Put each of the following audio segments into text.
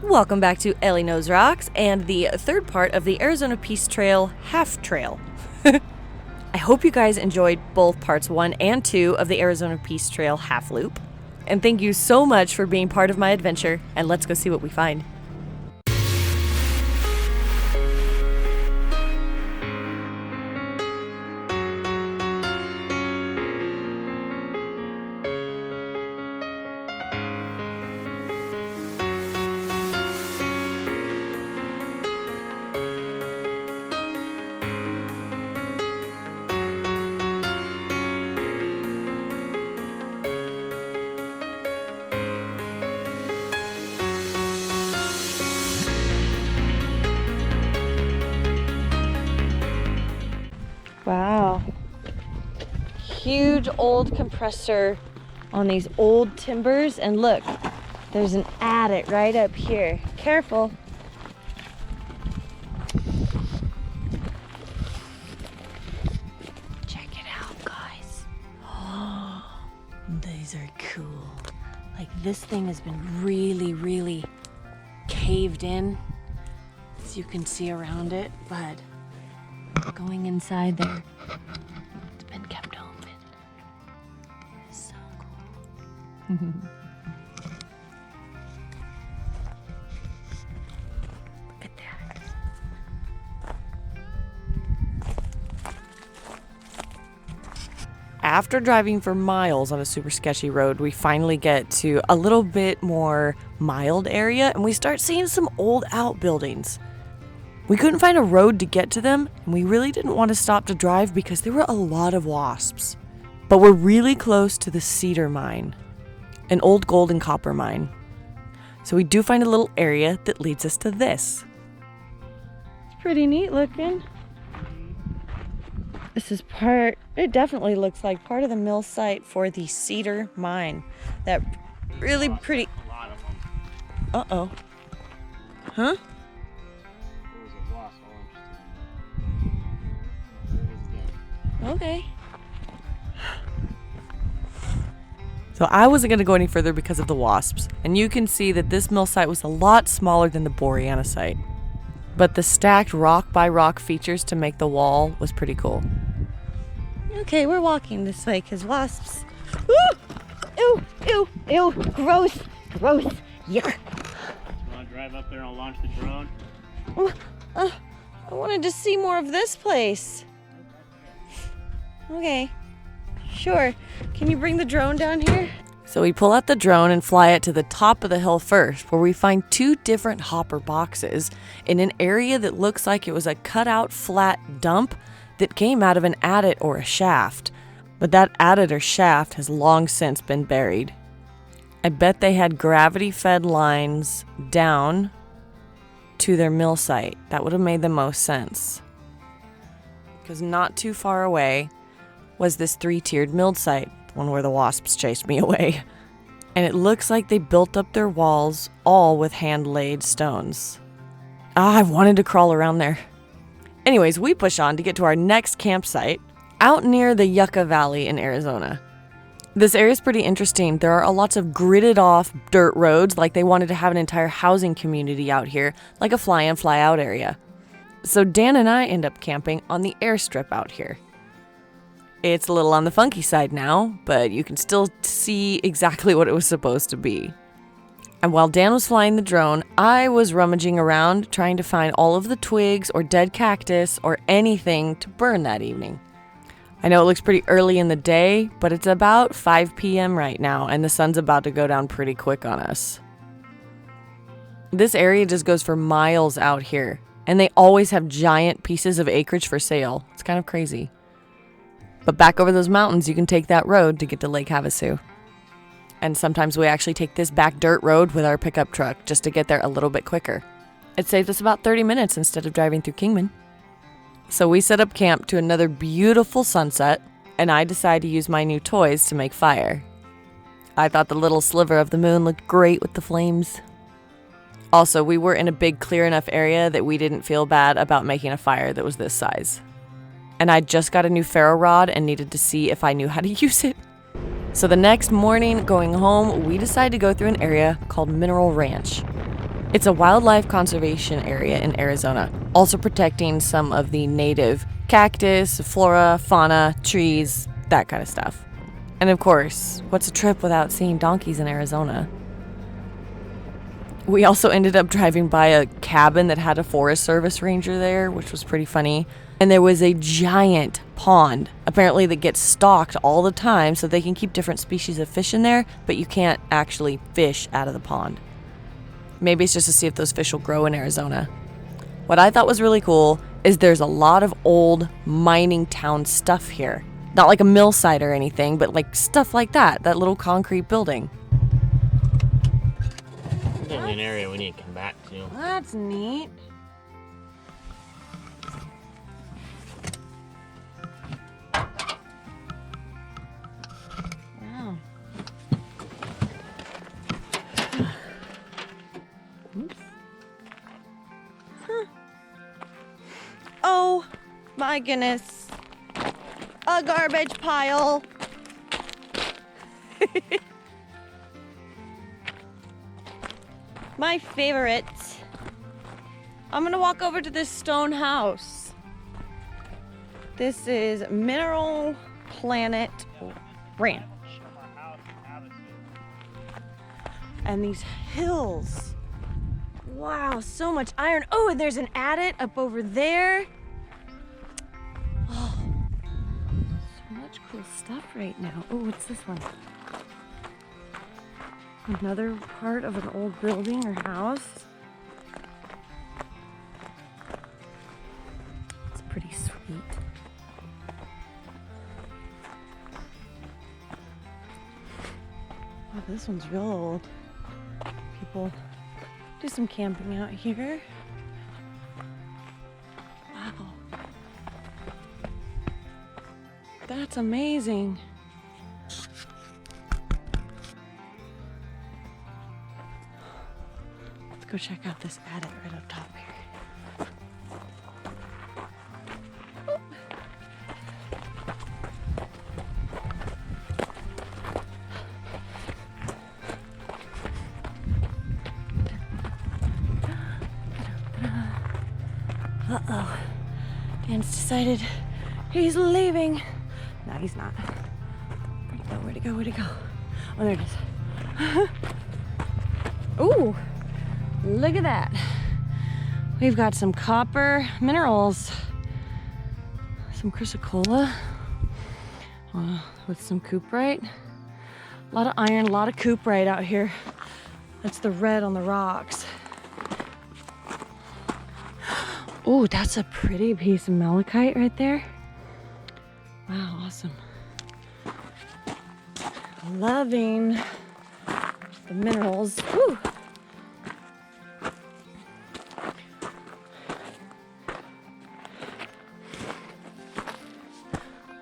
Welcome back to Elley Knows Rocks and the third part of the Arizona Peace Trail half trail. I hope you guys enjoyed both parts 1 and 2 of the Arizona Peace Trail half loop. And thank you so much for being part of my adventure, and let's go see what we find. Wow. Huge old compressor on these old timbers, and look, there's an adit right up here. Careful. Check it out, guys. Oh, these are cool. Like, this thing has been really caved in, as you can see around it, but going inside there, it's been kept open. It's so cool. Look at that. After driving for miles on a super sketchy road, we finally get to a little bit more mild area, and we start seeing some old outbuildings. We couldn't find a road to get to them, and we really didn't want to stop to drive because there were a lot of wasps. But we're really close to the Cedar mine, an old gold and copper mine. So we do find a little area that leads us to this. It's pretty neat looking. This is it definitely looks like part of the mill site for the Cedar mine. That really pretty. A lot of them. Uh-oh. Huh? Okay. So I wasn't going to go any further because of the wasps, and you can see that this mill site was a lot smaller than the Boreana site. But the stacked rock by rock features to make the wall was pretty cool. Okay, we're walking this way because wasps. Ooh! Ew! Ew! Gross! Gross! Yuck! You want to drive up there and I'll launch the drone? I wanted to see more of this place. Okay, sure. Can you bring the drone down here? So we pull out the drone and fly it to the top of the hill first, where we find 2 different hopper boxes in an area that looks like it was a cutout flat dump that came out of an adit or a shaft. But that adit or shaft has long since been buried. I bet they had gravity-fed lines down to their mill site. That would have made the most sense. Because not too far away was this 3-tiered milled site, the one where the wasps chased me away. And it looks like they built up their walls all with hand-laid stones. I wanted to crawl around there. Anyways, we push on to get to our next campsite, out near the Yucca Valley in Arizona. This area is pretty interesting. There are lots of gridded off dirt roads, like they wanted to have an entire housing community out here, like a fly-in fly-out area. So Dan and I end up camping on the airstrip out here. It's a little on the funky side now, but you can still see exactly what it was supposed to be. And while Dan was flying the drone, I was rummaging around trying to find all of the twigs or dead cactus or anything to burn that evening. I know it looks pretty early in the day, but it's about 5 p.m. right now, and the sun's about to go down pretty quick on us. This area just goes for miles out here, and they always have giant pieces of acreage for sale. It's kind of crazy. But back over those mountains, you can take that road to get to Lake Havasu. And sometimes we actually take this back dirt road with our pickup truck just to get there a little bit quicker. It saved us about 30 minutes instead of driving through Kingman. So we set up camp to another beautiful sunset, and I decided to use my new toys to make fire. I thought the little sliver of the moon looked great with the flames. Also, we were in a big clear enough area that we didn't feel bad about making a fire that was this size. And I just got a new ferro rod and needed to see if I knew how to use it. So the next morning, going home, we decided to go through an area called Mineral Ranch. It's a wildlife conservation area in Arizona, also protecting some of the native cactus, flora, fauna, trees, that kind of stuff. And of course, what's a trip without seeing donkeys in Arizona? We also ended up driving by a cabin that had a Forest Service ranger there, which was pretty funny. And there was a giant pond, apparently, that gets stocked all the time so they can keep different species of fish in there, but you can't actually fish out of the pond. Maybe it's just to see if those fish will grow in Arizona. What I thought was really cool is there's a lot of old mining town stuff here. Not like a mill site or anything, but like stuff like that little concrete building. Definitely an area we need to come back to. That's neat. Wow. Oops. Huh. Oh my goodness. A garbage pile. My favorite. I'm gonna walk over to this stone house. This is Mineral Planet Ranch. And these hills. Wow, so much iron. Oh, and there's an adit up over there. Oh, so much cool stuff right now. Oh, what's this one? Another part of an old building or house. It's pretty sweet. Wow, this one's real old. People do some camping out here. Wow. That's amazing. Go check out this attic right up top here. Uh-oh. Dan's decided he's leaving. No, he's not. Where'd he go? Where'd he go? Where'd he go? Oh, there it is. Ooh. Look at that. We've got some copper minerals, some chrysocolla with some cooperite. A lot of iron, a lot of cooperite out here. That's the red on the rocks. Oh, that's a pretty piece of malachite right there. Wow, awesome. Loving the minerals. Ooh.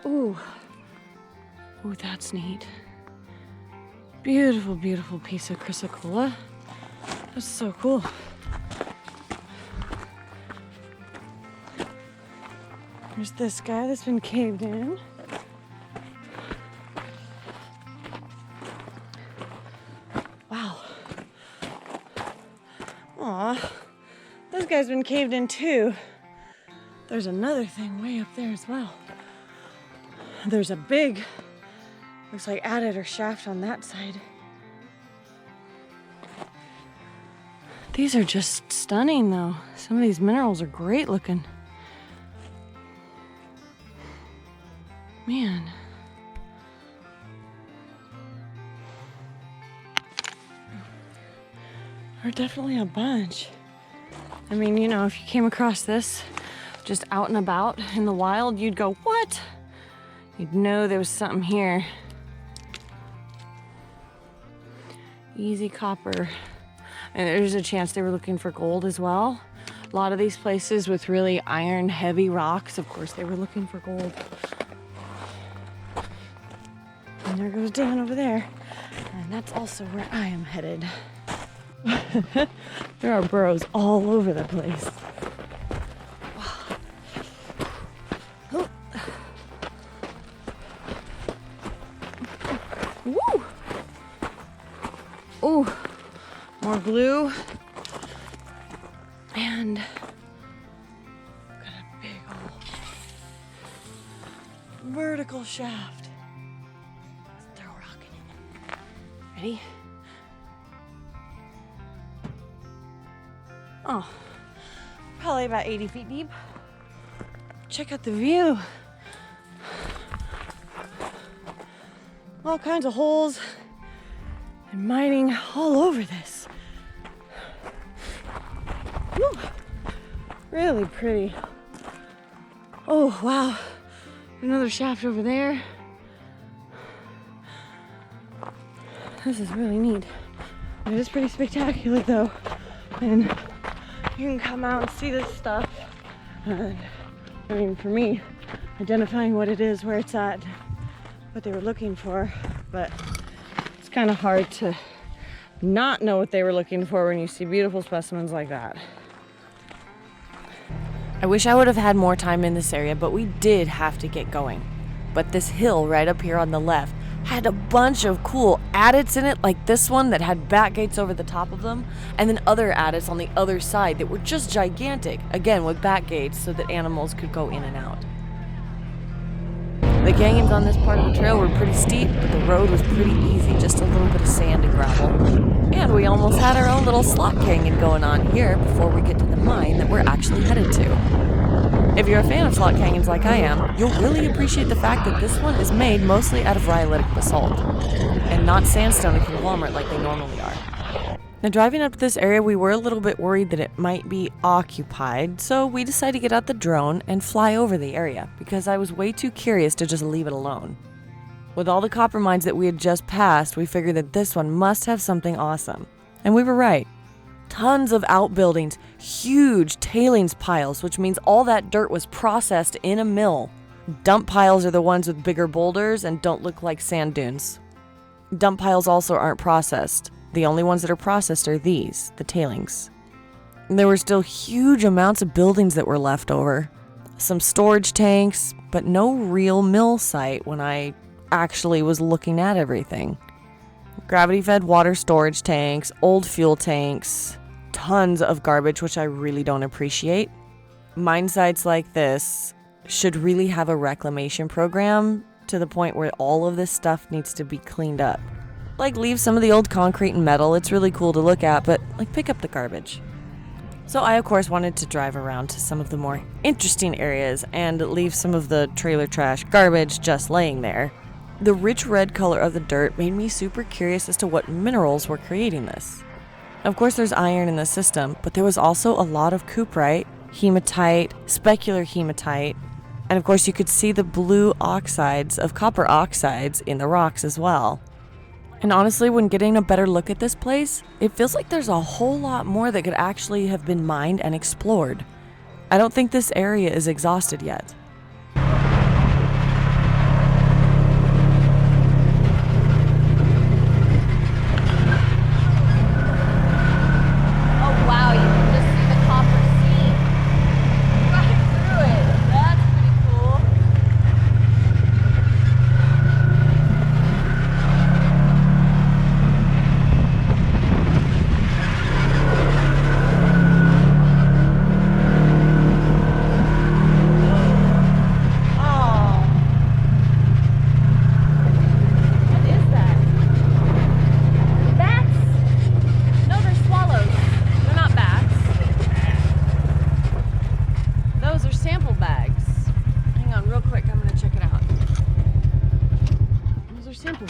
Ooh. Ooh, that's neat. Beautiful, beautiful piece of chrysocolla. That's so cool. There's this guy that's been caved in. Wow. Aw, this guy's been caved in too. There's another thing way up there as well. There's a big, looks like adit or shaft on that side. These are just stunning though. Some of these minerals are great looking. Man. There are definitely a bunch. I mean, you know, if you came across this just out and about in the wild, you'd go, what? You'd know there was something here. Easy copper. And there's a chance they were looking for gold as well. A lot of these places with really iron heavy rocks, of course they were looking for gold. And there goes Dan over there. And that's also where I am headed. There are burrows all over the place. Wow. Woo! Ooh, more blue. And got a big old vertical shaft. Let's throw a rock in it. Ready? Oh, probably about 80 feet deep. Check out the view. All kinds of holes and mining all over this. Woo. Really pretty. Oh, wow. Another shaft over there. This is really neat. It is pretty spectacular though. And you can come out and see this stuff. I mean, for me, identifying what it is, where it's at, what they were looking for, but it's kind of hard to not know what they were looking for when you see beautiful specimens like that. I wish I would have had more time in this area, but we did have to get going. But this hill right up here on the left had a bunch of cool adits in it, like this one that had back gates over the top of them, and then other adits on the other side that were just gigantic, again with back gates so that animals could go in and out. The canyons on this part of the trail were pretty steep, but the road was pretty easy, just a little bit of sand and gravel. And we almost had our own little slot canyon going on here before we get to the mine that we're actually headed to. If you're a fan of slot canyons like I am, you'll really appreciate the fact that this one is made mostly out of rhyolitic basalt, and not sandstone and conglomerate like they normally are. Now, driving up to this area, we were a little bit worried that it might be occupied, so we decided to get out the drone and fly over the area, because I was way too curious to just leave it alone. With all the copper mines that we had just passed, we figured that this one must have something awesome. And we were right. Tons of outbuildings, huge tailings piles, which means all that dirt was processed in a mill. Dump piles are the ones with bigger boulders and don't look like sand dunes. Dump piles also aren't processed. The only ones that are processed are these, the tailings. And there were still huge amounts of buildings that were left over. Some storage tanks, but no real mill site when I actually was looking at everything. Gravity-fed water storage tanks, old fuel tanks, tons of garbage, which I really don't appreciate. Mine sites like this should really have a reclamation program to the point where all of this stuff needs to be cleaned up. Like, leave some of the old concrete and metal, it's really cool to look at, but like, pick up the garbage. So I, of course, wanted to drive around to some of the more interesting areas and leave some of the trailer trash garbage just laying there. The rich red color of the dirt made me super curious as to what minerals were creating this. Of course, there's iron in the system, but there was also a lot of cuprite, hematite, specular hematite, and of course you could see the blue oxides of copper oxides in the rocks as well. And honestly, when getting a better look at this place, it feels like there's a whole lot more that could actually have been mined and explored. I don't think this area is exhausted yet.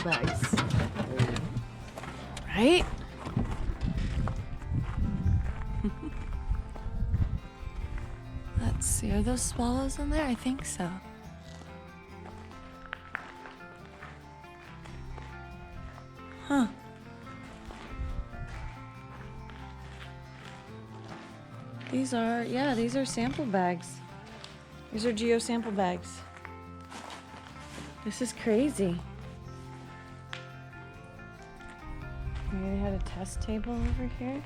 Bags. Right? Let's see, are those swallows in there? I think so. Huh. These are sample bags. These are geo sample bags. This is crazy. Maybe they had a test table over here.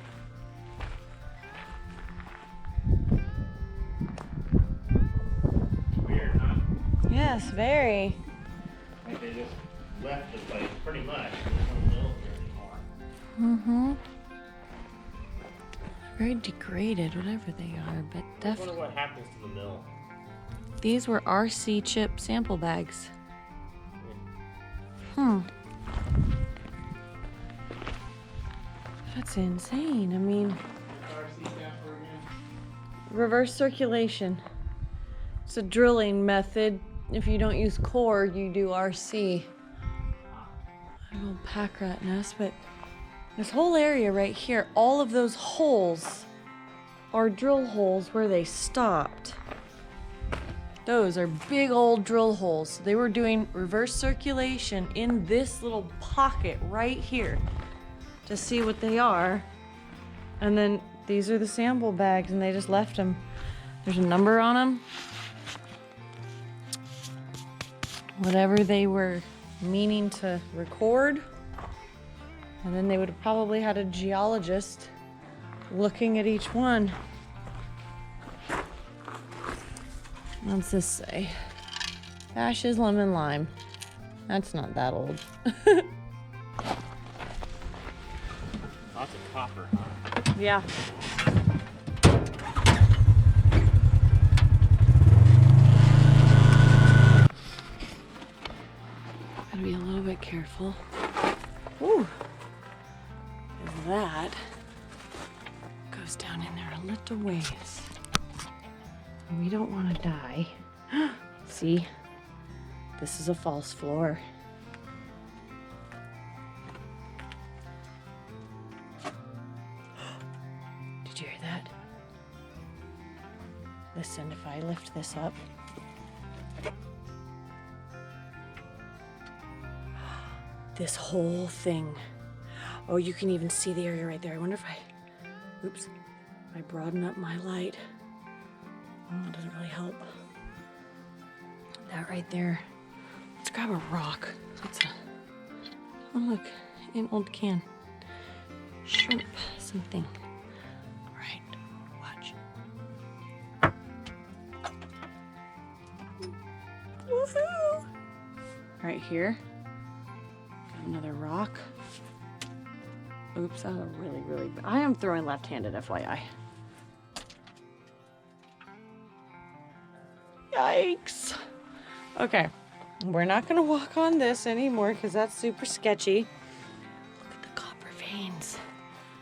Weird, huh? Yes, very. I think they just left the place pretty much. Mm-hmm. Very degraded, whatever they are, but I definitely. wonder what happens to the mill. These were RC chip sample bags. That's insane. I mean, reverse circulation. It's a drilling method. If you don't use core, you do RC. A little pack rat nest, but this whole area right here, all of those holes are drill holes where they stopped. Those are big old drill holes. They were doing reverse circulation in this little pocket right here to see what they are. And then these are the sample bags and they just left them. There's a number on them. Whatever they were meaning to record. And then they would have probably had a geologist looking at each one. What's this say? Ashes, lemon, lime. That's not that old. Lots of copper, huh? Yeah. Gotta be a little bit careful. Ooh. That goes down in there a little ways. We don't want to die. See? This is a false floor. Did you hear that? Listen, if I lift this up. This whole thing. Oh, you can even see the area right there. I wonder if oops, if I broaden up my light. Oh, it doesn't really help. That right there. Let's grab a rock. Oh, look, an old can. Shrimp something. All right, watch. Woohoo! Right here. Got another rock. Oops, that was a really bad. I am throwing left-handed, FYI. Yikes. Okay, we're not gonna walk on this anymore because that's super sketchy. Look at the copper veins.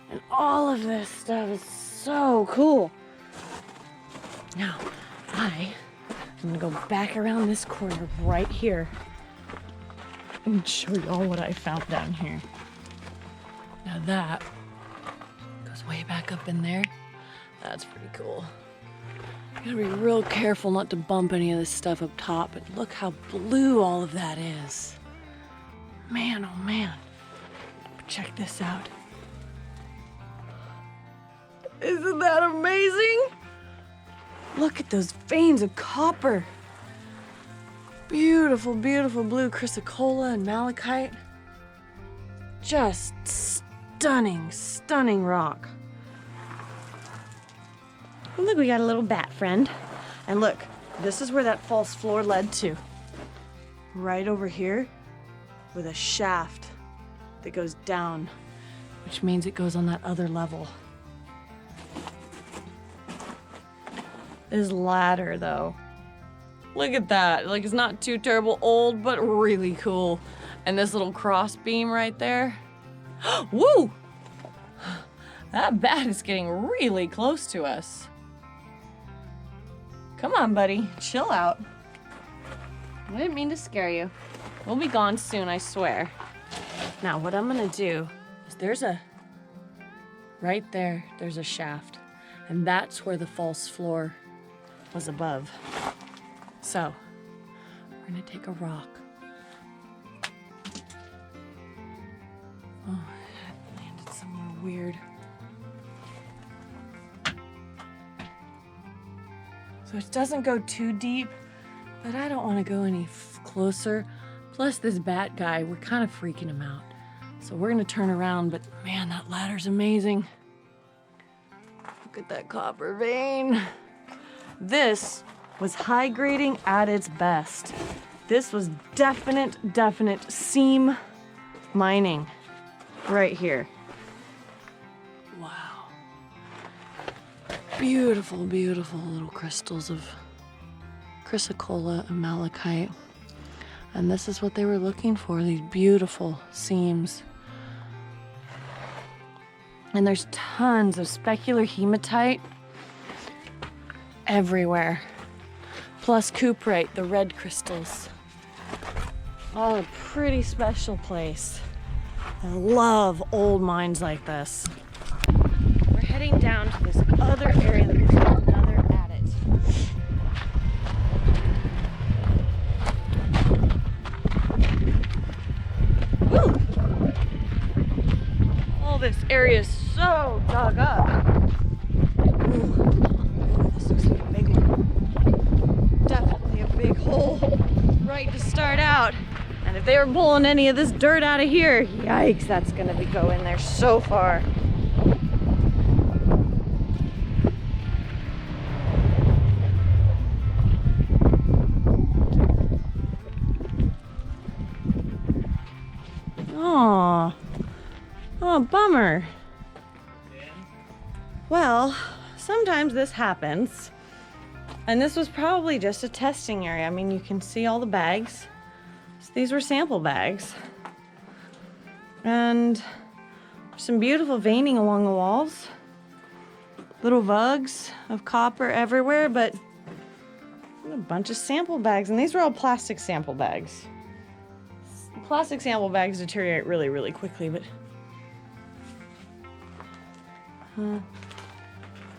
And all of this stuff is so cool. Now, I'm gonna go back around this corner right here and show y'all what I found down here. Now that goes way back up in there. That's pretty cool. You gotta be real careful not to bump any of this stuff up top, but look how blue all of that is. Man, oh man. Check this out. Isn't that amazing? Look at those veins of copper. Beautiful, beautiful blue chrysocolla and malachite. Just stunning, stunning rock. And look, we got a little bat friend. And look, this is where that false floor led to. Right over here with a shaft that goes down, which means it goes on that other level. This ladder, though. Look at that. Like, it's not too terrible old, but really cool. And this little cross beam right there. Woo! That bat is getting really close to us. Come on, buddy. Chill out. I didn't mean to scare you. We'll be gone soon, I swear. Now, what I'm gonna do is right there, there's a shaft. And that's where the false floor was above. So, we're gonna take a rock. Oh, that landed somewhere weird. So it doesn't go too deep, but I don't want to go any closer. Plus this bat guy, we're kind of freaking him out. So we're gonna turn around, but man, that ladder's amazing. Look at that copper vein. This was high grading at its best. This was definite seam mining right here. Wow. Beautiful, beautiful little crystals of chrysocolla and malachite. And this is what they were looking for, these beautiful seams. And there's tons of specular hematite everywhere. Plus cuprite, the red crystals. Oh, a pretty special place. I love old mines like this. We're heading down to this other area that looks like another adit. Woo! Oh, this area is so dug up. Ooh, this looks like a big one. Definitely a big hole right to start out. And if they were pulling any of this dirt out of here, yikes, that's gonna be going there so far. Oh, bummer. Well, sometimes this happens. And this was probably just a testing area. I mean, you can see all the bags. So these were sample bags. And some beautiful veining along the walls. Little vugs of copper everywhere, but a bunch of sample bags. And these were all plastic sample bags. Plastic sample bags deteriorate really, really quickly, but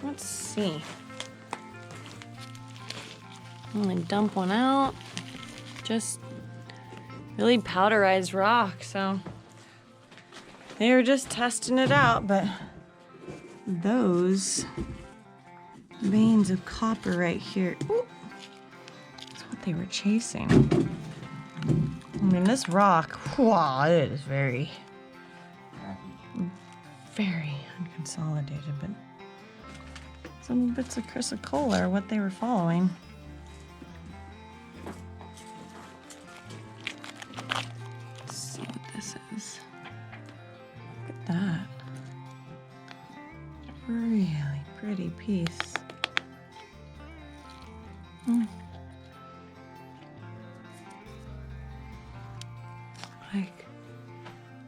let's see. I'm gonna dump one out. Just really powderized rock, so they were just testing it out, but those veins of copper right here, ooh, that's what they were chasing. I mean, this rock, wow, it is very, very unconsolidated, but some bits of chrysocolla are what they were following. Let's see what this is. Look at that. Really pretty piece. Like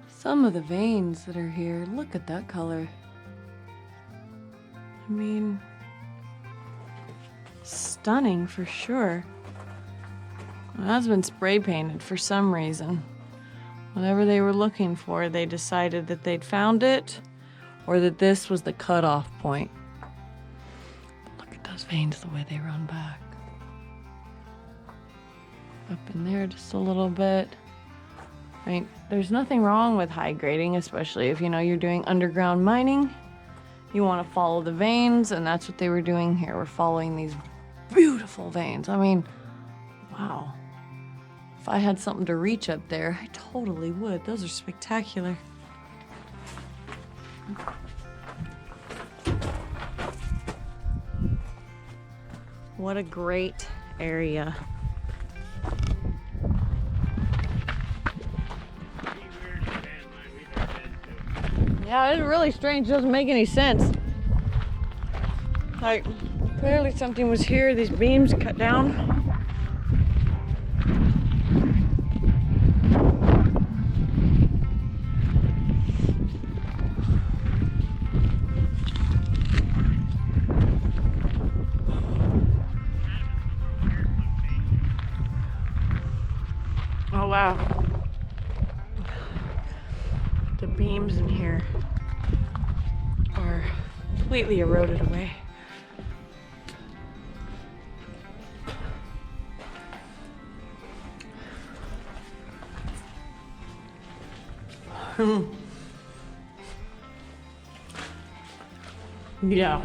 some of the veins that are here, look at that color. I mean, stunning for sure. Well, that's been spray painted for some reason. Whatever they were looking for, they decided that they'd found it or that this was the cutoff point. But look at those veins, the way they run back. Up in there just a little bit. I mean, there's nothing wrong with high grading, especially if you know you're doing underground mining. You want to follow the veins, and that's what they were doing here. We're following these beautiful veins. I mean, wow. If I had something to reach up there, I totally would. Those are spectacular. What a great area. Yeah, it's really strange. It doesn't make any sense. Like, clearly something was here. These beams cut down. Oh, wow. The beams in here are completely eroded away. Yeah.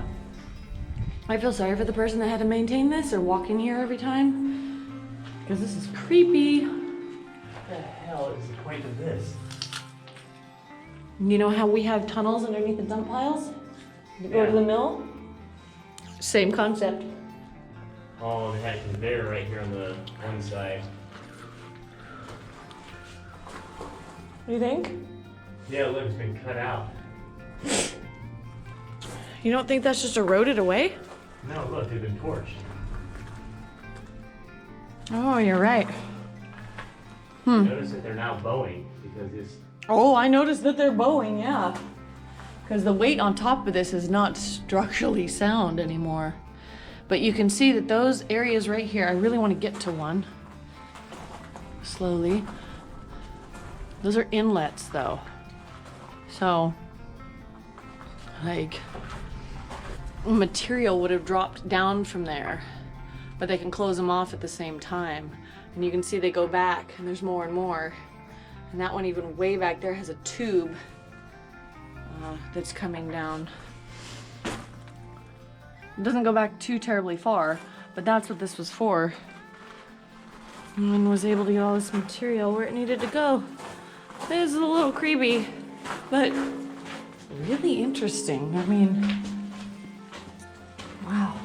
I feel sorry for the person that had to maintain this or walk in here every time, because this is creepy. What the hell is the point of this? You know how we have tunnels underneath the dump piles to go to the mill? Same concept. Oh, they had a conveyor right here on the one side. What do you think? Yeah, look, it's been cut out. You don't think that's just eroded away? No, look, they've been torched. Oh, you're right. Notice that they're now bowing because this. Oh, I noticed that they're bowing, yeah. Because the weight on top of this is not structurally sound anymore. But you can see that those areas right here, I really want to get to one. Slowly. Those are inlets though. So, like, material would have dropped down from there, but they can close them off at the same time. And you can see they go back and there's more and more. And that one even way back there has a tube that's coming down. It doesn't go back too terribly far, but that's what this was for. And was able to get all this material where it needed to go. This is a little creepy, but really interesting. I mean, wow.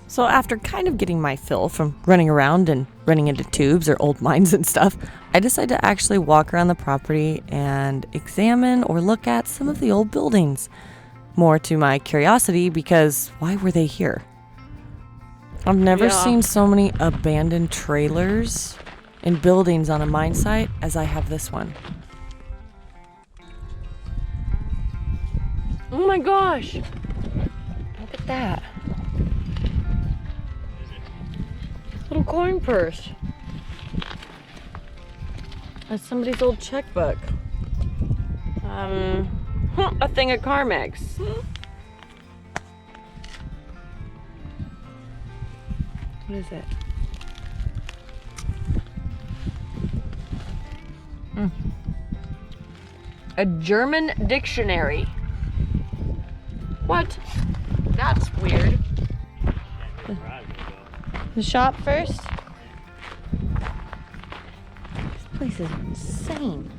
So after kind of getting my fill from running around and running into tubes or old mines and stuff, I decided to actually walk around the property and examine or look at some of the old buildings. More to my curiosity, because why were they here? I've never seen so many abandoned trailers and buildings on a mine site as I have this one. Oh my gosh! Look at that. Little coin purse. That's somebody's old checkbook. A thing of Carmex. What is it? A German dictionary. What? That's weird. The shop first? This place is insane.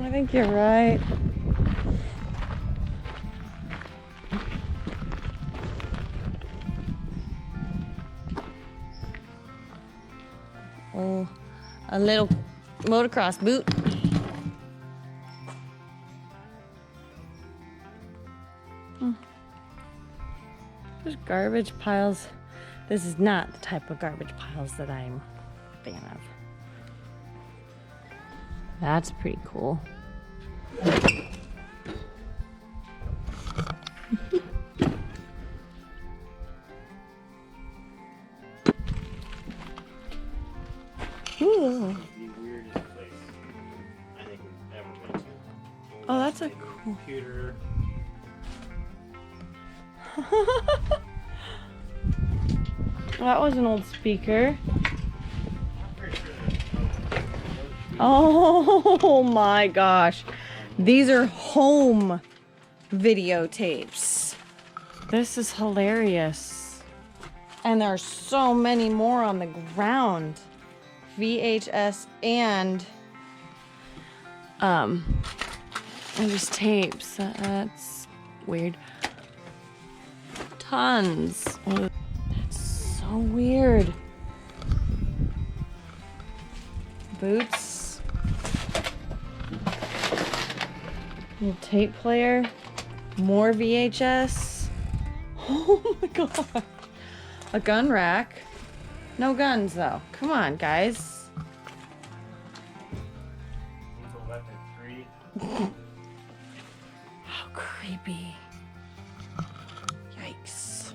I think you're right. Oh, a little motocross boot. There's garbage piles. This is not the type of garbage piles that I'm a fan of. That's pretty cool. Ooh. The weirdest place I think we've ever been to. Oh, that's a cool computer. That was an old speaker. Oh my gosh. These are home videotapes. This is hilarious. And there are so many more on the ground. VHS and just tapes. That's weird. Tons. That's so weird. Boots. Little tape player. More VHS. Oh my god. A gun rack. No guns though. Come on, guys. How creepy. Yikes.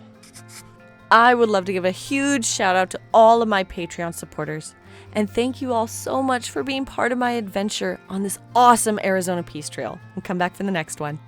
I would love to give a huge shout out to all of my Patreon supporters. And thank you all so much for being part of my adventure on this awesome Arizona Peace Trail. And come back for the next one.